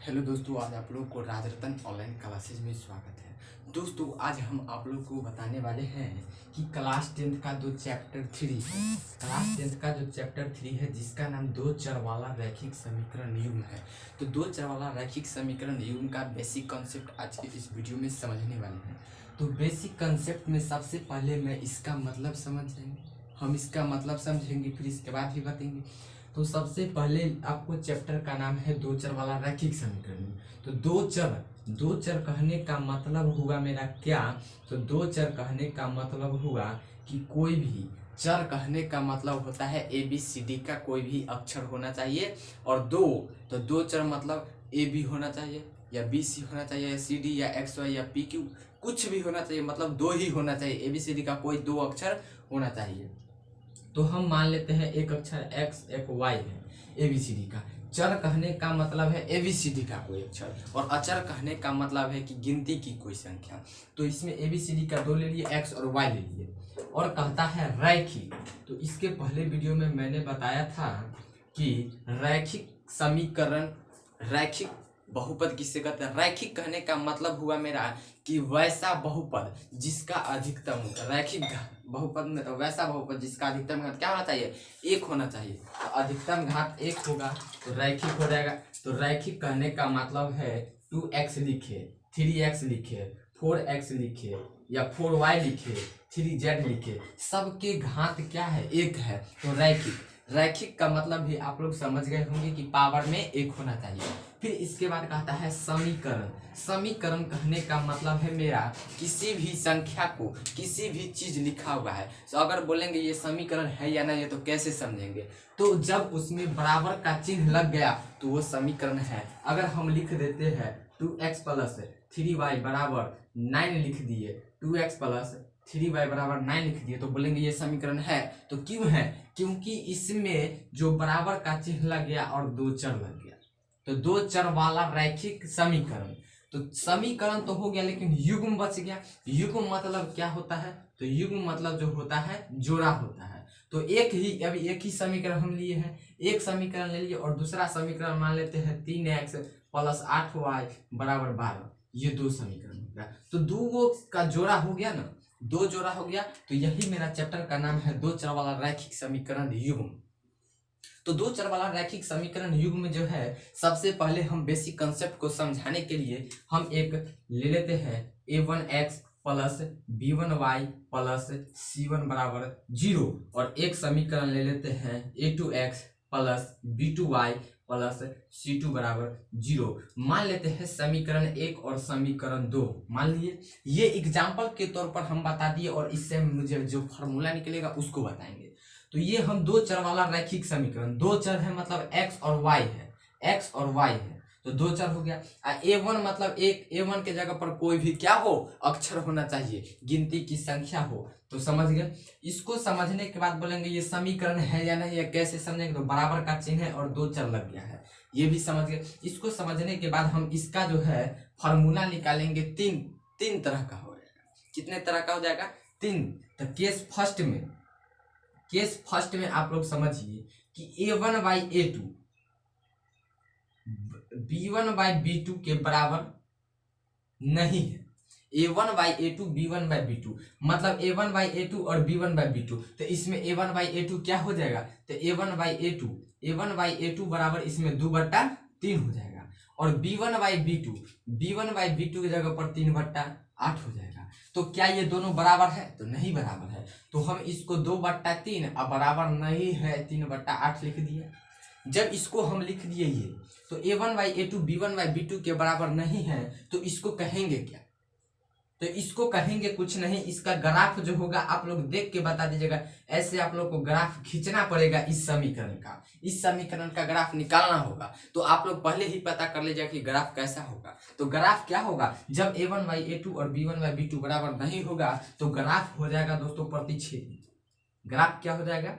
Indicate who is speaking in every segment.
Speaker 1: Hello दोस्तों, आज आप लोगों को राजरतन ऑनलाइन क्लासेज में स्वागत है। दोस्तों, आज हम आप लोगों को बताने वाले हैं कि क्लास 10th का जो चैप्टर 3 है, क्लास 10th का जो चैप्टर 3 है जिसका नाम दो चर वाला रैखिक समीकरण युग्म है। तो दो चर वाला रैखिक समीकरण युग्म का बेसिक कॉन्सेप्ट आज के इस वीडियो में समझने वाले हैं। तो बेसिक कॉन्सेप्ट में सबसे पहले मैं इसका मतलब समझेंगे, फिर इसके बाद ही बताएंगे। तो सबसे पहले आपको चैप्टर का नाम है दो चर वाला रैखिक समीकरण। तो दो चर कहने का मतलब हुआ मेरा क्या? तो दो चर कहने का मतलब हुआ कि कोई भी चर कहने का मतलब होता है ABCD का कोई भी अक्षर होना चाहिए। और दो चर मतलब AB होना चाहिए या BC होना चाहिए या CD या XY या PQ, कुछ भी होना चाहिए, मतलब दो ही होना चाहिए। ABCD का कोई दो अक्षर होना चाहिए। तो हम मान लेते हैं एक अक्षर x एक y है ABCD का। चर कहने का मतलब है ABCD का कोई अक्षर, और अचर कहने का मतलब है कि गिनती की कोई संख्या। तो इसमें ABCD का दो ले लिए, x और y ले लिए, और कहता है रैखिक। तो इसके पहले वीडियो में मैंने बताया था कि रैखिक समीकरण, रैखिक बहुपद किसे कहते हैं? रैखिक कहने का मतलब हुआ मेरा कि वैसा बहुपद जिसका अधिकतम, रैखिक बहुपद में तो वैसा बहुपद जिसका अधिकतम घात क्या होना चाहिए? एक होना चाहिए। तो अधिकतम घात एक होगा तो रैखिक हो जाएगा। तो रैखिक कहने का मतलब है 2x लिखे, 3x लिखे, 4x लिखे या 4y लिखे, 3z लिखे, सबके घात क्या है? एक है। तो रैखिक, रैखिक का मतलब भी आप लोग समझ गए होंगे कि पावर में एक होना चाहिए। फिर इसके बाद कहता है समीकरण। समीकरण कहने का मतलब है मेरा किसी भी संख्या को, किसी भी चीज लिखा हुआ है, तो अगर बोलेंगे ये समीकरण है या नहीं, तो कैसे समझेंगे? तो जब उसमें बराबर का चिन्ह लग गया तो वो समीकरण है। अगर हम लिख देते हैं 2x प्लस 3y बराबर 9 लिख दिए, 2x प्लस 3y बराबर 9 लिख दिए, तो बोलेंगे ये समीकरण है। तो क्यों है? क्योंकि इसमें जो बराबर का चिन्ह लग गया और दो चर लग गया। तो दो चर वाला रैखिक समीकरण। तो समीकरण तो हो गया, लेकिन युग्म बच गया। युग्म मतलब क्या होता है? तो युग्म मतलब जो होता है जोड़ा होता है। तो अभी एक ही समीकरण हम लिए हैं, एक समीकरण ले लिए और दूसरा समीकरण मान लेते हैं 3x प्लस 8y बराबर 12। ये दो समीकरण हो गया। तो दो का जोड़ा हो गया ना, दो जोड़ा हो गया। तो यही मेरा चैप्टर का नाम है दो चर वाला रैखिक समीकरण युग्म। तो दो चर वाला रैखिक समीकरण युग्म में जो है, सबसे पहले हम बेसिक कंसेप्ट को समझाने के लिए हम एक ले लेते हैं a1x plus b1y plus c1 बराबर 0, और एक समीकरण ले लेते हैं a2x plus b2y plus c2 बराबर 0। मान लेते हैं समीकरण 1 और समीकरण 2 मान लिए। ये एग्जाम्पल के तौर पर हम बता दिए, और इससे मुझे जो फार्मूला निकलेगा उसको बताएंगे। तो ये हम दो चर वाला रैखिक समीकरण, दो चर है मतलब x और y है, x और y है, तो दो चर हो गया। a1 मतलब एक, a1 के जगह पर कोई भी क्या हो? अक्षर होना चाहिए, गिनती की संख्या हो। तो समझ गए। इसको समझने के बाद बोलेंगे ये समीकरण है या नहीं, या कैसे समझेंगे? तो बराबर का चिन्ह है और दो चर लग गया है, ये भी समझ गए। इसको समझने के बाद हम इसका जो है फॉर्मूला निकालेंगे। तीन तरह का हो जाएगा। कितने तरह का हो जाएगा? तीन। तो केस फर्स्ट में आप लोग समझिए कि a1 by a2 b1 by b2 के बराबर नहीं है। a1 by a2 b1 by b2 मतलब a1 बाई a2 और b1 बाई b2। तो इसमें a1 बाई a2 क्या हो जाएगा? तो a1 बाई a2 बराबर इसमें 2/3 हो जाएगा, और b1 बाई b2 की जगह पर 3/8 हो जाएगा। तो क्या ये दोनों बराबर है? तो नहीं बराबर है। तो हम इसको 2/3 अब बराबर नहीं है 3/8 लिख दिए। जब इसको हम लिख दिए ये, तो a1 by a2 b1 by b2 के बराबर नहीं है, तो इसको कहेंगे क्या? तो इसको कहेंगे कुछ नहीं, इसका ग्राफ जो होगा आप लोग देख के बता दीजिएगा। ऐसे आप लोग को ग्राफ खींचना पड़ेगा इस समीकरण का ग्राफ निकालना होगा। तो आप लोग पहले ही पता कर लीजिएगा कि ग्राफ कैसा होगा। तो ग्राफ क्या होगा? जब a1 बाई a2 और b1 बाई b2 बराबर नहीं होगा, तो ग्राफ हो जाएगा दोस्तों प्रतिच्छेदी। ग्राफ क्या हो जाएगा?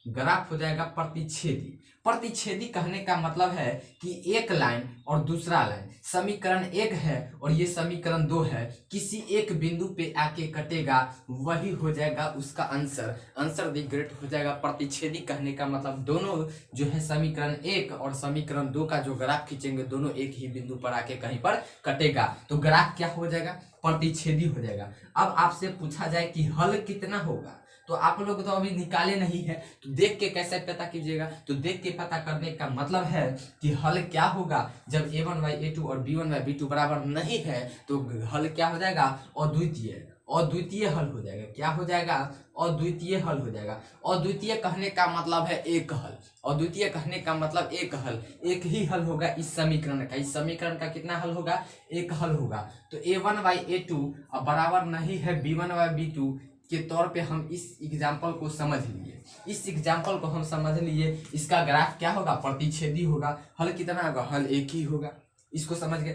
Speaker 1: ग्राफ हो जाएगा प्रतिच्छेदी। प्रतिच्छेदी कहने का मतलब है कि एक लाइन और दूसरा लाइन, समीकरण एक है और ये समीकरण दो है, किसी एक बिंदु पे आके कटेगा, वही हो जाएगा उसका आंसर। आंसर दी ग्रेट हो जाएगा। प्रतिच्छेदी कहने का मतलब दोनों जो है समीकरण एक और समीकरण दो का जो ग्राफ खींचेंगे दोनों एक ही बिंदु पर आके कहीं पर कटेगा, तो ग्राफ क्या हो जाएगा? प्रतिच्छेदी हो जाएगा। अब आपसे पूछा जाए कि हल कितना होगा, तो आप लोग तो अभी निकाले नहीं है, तो देख के कैसे पता कीजिएगा? तो देख के पता करने का मतलब है कि हल क्या होगा जब a1/a2 और b1/b2 बराबर नहीं है, तो हल क्या हो जाएगा? अद्वितीय। अद्वितीय हल हो जाएगा। क्या हो जाएगा? अद्वितीय हल हो जाएगा। अद्वितीय कहने का मतलब है एक हल। अद्वितीय कहने का मतलब एक हल, एक ही हल होगा इस समीकरण का। इस समीकरण का कितना हल होगा? एक हल होगा। तो a1/a2 बराबर नहीं है b1/b2 के तौर पे हम इस एग्जाम्पल को समझ लिए। इस एग्जाम्पल को हम समझ लिए, इसका ग्राफ क्या होगा? प्रतिच्छेदी होगा। हल कितना होगा? हल एक ही होगा। इसको समझ गए?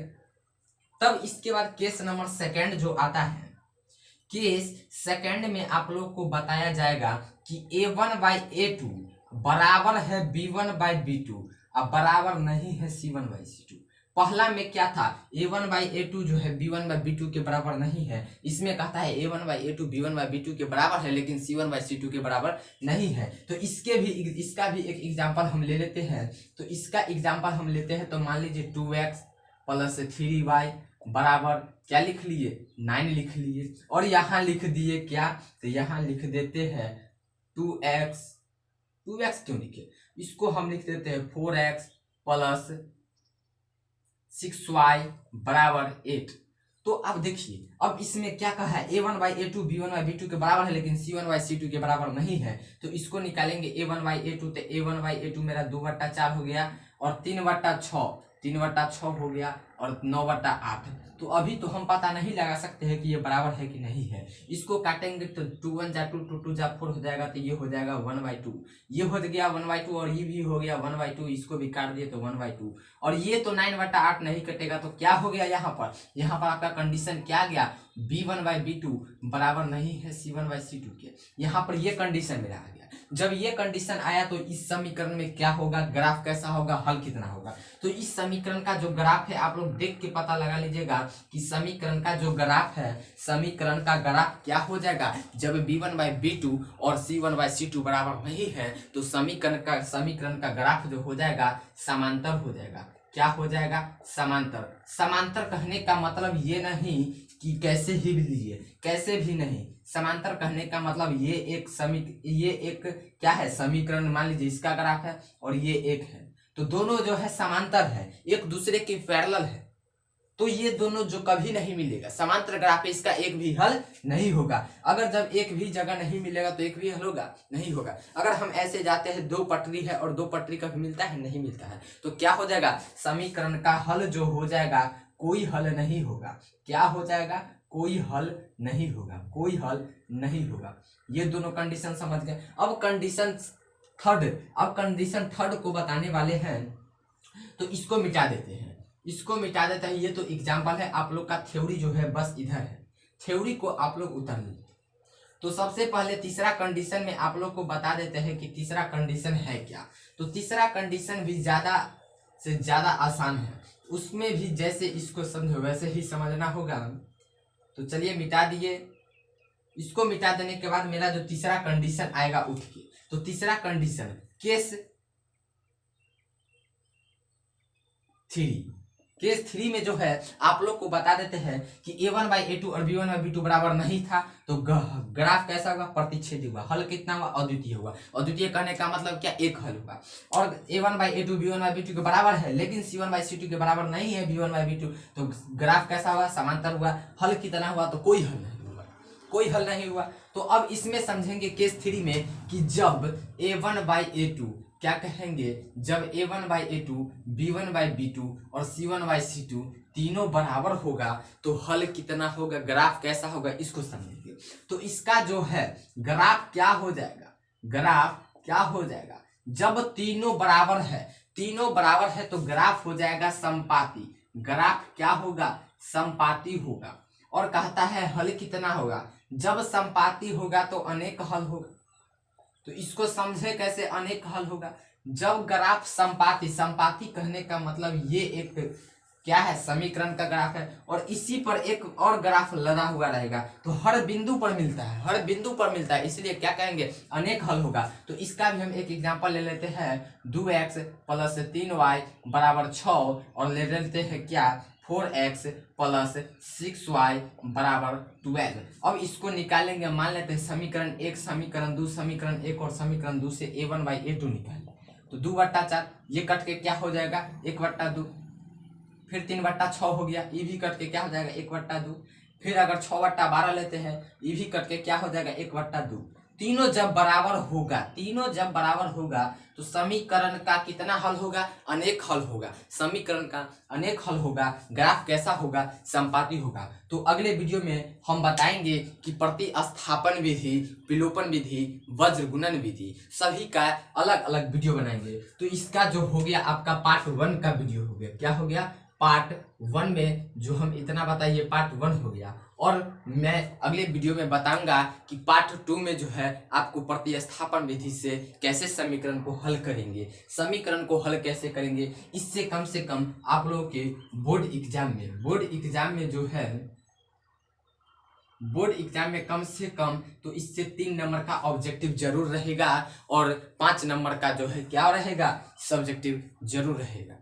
Speaker 1: तब इसके बाद केस नंबर सेकंड जो आता है, केस सेकंड में आप लोग को बताया जाएगा कि a1/a2 बराबर है b1/b2 अब बराबर नहीं है c1/c2। पहला में क्या था? a1/a2 जो है b1/b2 के बराबर नहीं है। इसमें कहता है a1/a2 b1/b2 के बराबर है लेकिन c1/c2 के बराबर नहीं है। तो इसका भी एक एग्जांपल हम ले लेते हैं। तो इसका एग्जांपल हम लेते हैं, तो मान लीजिए 2x + 3y बराबर क्या लिख लिए? 9 लिख लिए। और यहाँ लिख दिए क्या? तो यहाँ लिख देते हैं 2x। 2x क्यों लिखे? इसको हम लिख देते हैं 4x + 6y बराबर 8। तो अब देखिए, अब इसमें क्या कहा है? a1/a2 b1/b2 के बराबर है लेकिन c1/c2 के बराबर नहीं है। तो इसको निकालेंगे a1/a2, तो a1/a2 मेरा 2/4 हो गया और 3/6, 3/6 हो गया और 9/8। तो अभी तो हम पता नहीं लगा सकते हैं कि ये बराबर है कि नहीं है। इसको काटेंगे तो 2 1 जा 2, 2 2 जा 4 हो जाएगा, तो ये हो जाएगा 1/2। ये हो गया 1/2 और ये भी हो गया 1/2। इसको भी काट दिए तो 1/2। और ये तो 9/8 नहीं कटेगा, तो क्या हो गया यहाँ पर? यहाँ पर आपका कंडीशन क्या गया? b1/b2 बराबर नहीं है c1/c2 के। यहाँ पर ये कंडीशन मेरा आ गया। जब ये कंडीशन आया तो इस समीकरण में क्या होगा? ग्राफ कैसा होगा? हल कितना होगा? तो इस समीकरण का जो ग्राफ है आप लोग देख के पता लगा लीजिएगा कि समीकरण का जो ग्राफ है, समीकरण का ग्राफ क्या हो जाएगा? जब b1/b2 और c1/c2 बराबर नहीं है तो समीकरण का ग्राफ जो हो जाएगा समांतर हो जाएगा। क्या हो जाएगा? समांतर। समांतर कहने का मतलब ये नहीं कि कैसे ही भी लीजिए, कैसे भी नहीं। समांतर कहने का मतलब ये एक क्या है? समीकरण मान लीजिए इसका ग्राफ है और ये एक है, तो दोनों जो है समांतर है, एक दूसरे के पैरेलल है, तो ये दोनों जो कभी नहीं मिलेगा। समांतर ग्राफ है, इसका एक भी हल नहीं होगा। अगर जब एक भी जगह नहीं मिलेगा तो एक भी हल होगा? नहीं होगा। अगर हम ऐसे जाते हैं, 2 पटरी है और 2 पटरी कभी मिलता है? नहीं मिलता है। तो क्या हो जाएगा? समीकरण का हल जो हो जाएगा कोई हल नहीं होगा। क्या हो जाएगा? कोई हल नहीं होगा। कोई हल नहीं होगा। ये दोनों कंडीशन समझ गए। अब कंडीशन थर्ड को बताने वाले हैं, तो इसको मिटा देते हैं। इसको मिटा देते हैं। ये तो एग्जाम्पल है, आप लोग का थ्योरी जो है बस इधर है। थ्योरी को आप लोग उतार लीजिए। तो सबसे पहले तीसरा कंडीशन में आप लोग को बता देते हैं कि तीसरा कंडीशन है क्या। तो तीसरा कंडीशन भी ज्यादा से ज्यादा आसान है, उसमें भी जैसे इसको समझो वैसे ही समझना होगा। तो चलिए मिटा दिए। इसको मिटा देने के बाद मेरा जो तीसरा कंडीशन आएगा उठ के, तो तीसरा कंडीशन केस 3 में जो है आप लोग को बता देते हैं कि a1/a2 और b1/b2 बराबर नहीं था, तो ग्राफ कैसा होगा? प्रतिच्छेदी हुआ। हल कितना हुआ? अद्वितीय हुआ। अद्वितीय कहने का मतलब क्या? एक हल हुआ। और a1/a2 b1/b2 के बराबर है लेकिन c1/c2 के बराबर नहीं है b1/b2, तो ग्राफ कैसा हुआ? समांतर हुआ। हल कितना हुआ? तो कोई हल नहीं हुआ। कोई हल नहीं हुआ। तो अब इसमें समझेंगे केस 3 में कि जब a1/a2 क्या कहेंगे? जब a1/a2 b1/b2 और c1/c2 तीनों बराबर होगा तो हल कितना होगा? ग्राफ कैसा होगा? इसको समझेंगे। तो इसका जो है ग्राफ क्या हो जाएगा? ग्राफ क्या हो जाएगा? जब तीनों बराबर है, तीनों बराबर है तो ग्राफ हो जाएगा समपाती। ग्राफ क्या होगा? समपाती होगा। और कहता है हल कितना होगा? जब समपाती होगा तो अनेक हल होगा। तो इसको समझे कैसे अनेक हल होगा। जब ग्राफ संपाती, संपाती कहने का मतलब ये एक क्या है, समीकरण का ग्राफ है और इसी पर एक और ग्राफ लदा हुआ रहेगा, तो हर बिंदु पर मिलता है, हर बिंदु पर मिलता है, इसलिए क्या कहेंगे, अनेक हल होगा। तो इसका भी हम एक एग्जांपल ले लेते हैं, 2x प्लस 3y बराबर 6 और ले लेते हैं क्या, 4x प्लस 6y बराबर 12। अब इसको निकालेंगे, मान लेते हैं समीकरण 1, समीकरण 2, समीकरण 1 और समीकरण 2 से a1/a2 निकालें, तो 2/4 ये कट के क्या हो जाएगा, 1/2, फिर 3/6 हो गया, ये भी कट के क्या हो जाएगा, 1/2, फिर अगर 6/12 लेते हैं, ये भी कट के क्या हो जाएगा, 1/2। तीनों जब बराबर होगा, तीनों जब बराबर होगा तो समीकरण का कितना हल होगा, अनेक हल होगा, समीकरण का अनेक हल होगा, ग्राफ कैसा होगा, संपाती होगा। तो अगले वीडियो में हम बताएंगे कि प्रतिस्थापन विधि, विलोपन विधि, वज्र गुणन विधि, सभी का अलग अलग वीडियो बनाएंगे। तो इसका जो हो गया आपका पार्ट 1 का वीडियो हो गया, क्या हो गया, पार्ट 1 में जो हम इतना बताइए पार्ट 1 हो गया। और मैं अगले वीडियो में बताऊंगा कि पार्ट 2 में जो है आपको प्रतिस्थापन विधि से कैसे समीकरण को हल करेंगे, समीकरण को हल कैसे करेंगे, इससे कम से कम आप लोगों के बोर्ड एग्जाम में जो है, बोर्ड एग्जाम में कम से कम तो इससे 3 नंबर का ऑब्जेक्टिव जरूर रहेगा और 5 नंबर का जो है क्या रहेगा, सब्जेक्टिव जरूर रहेगा।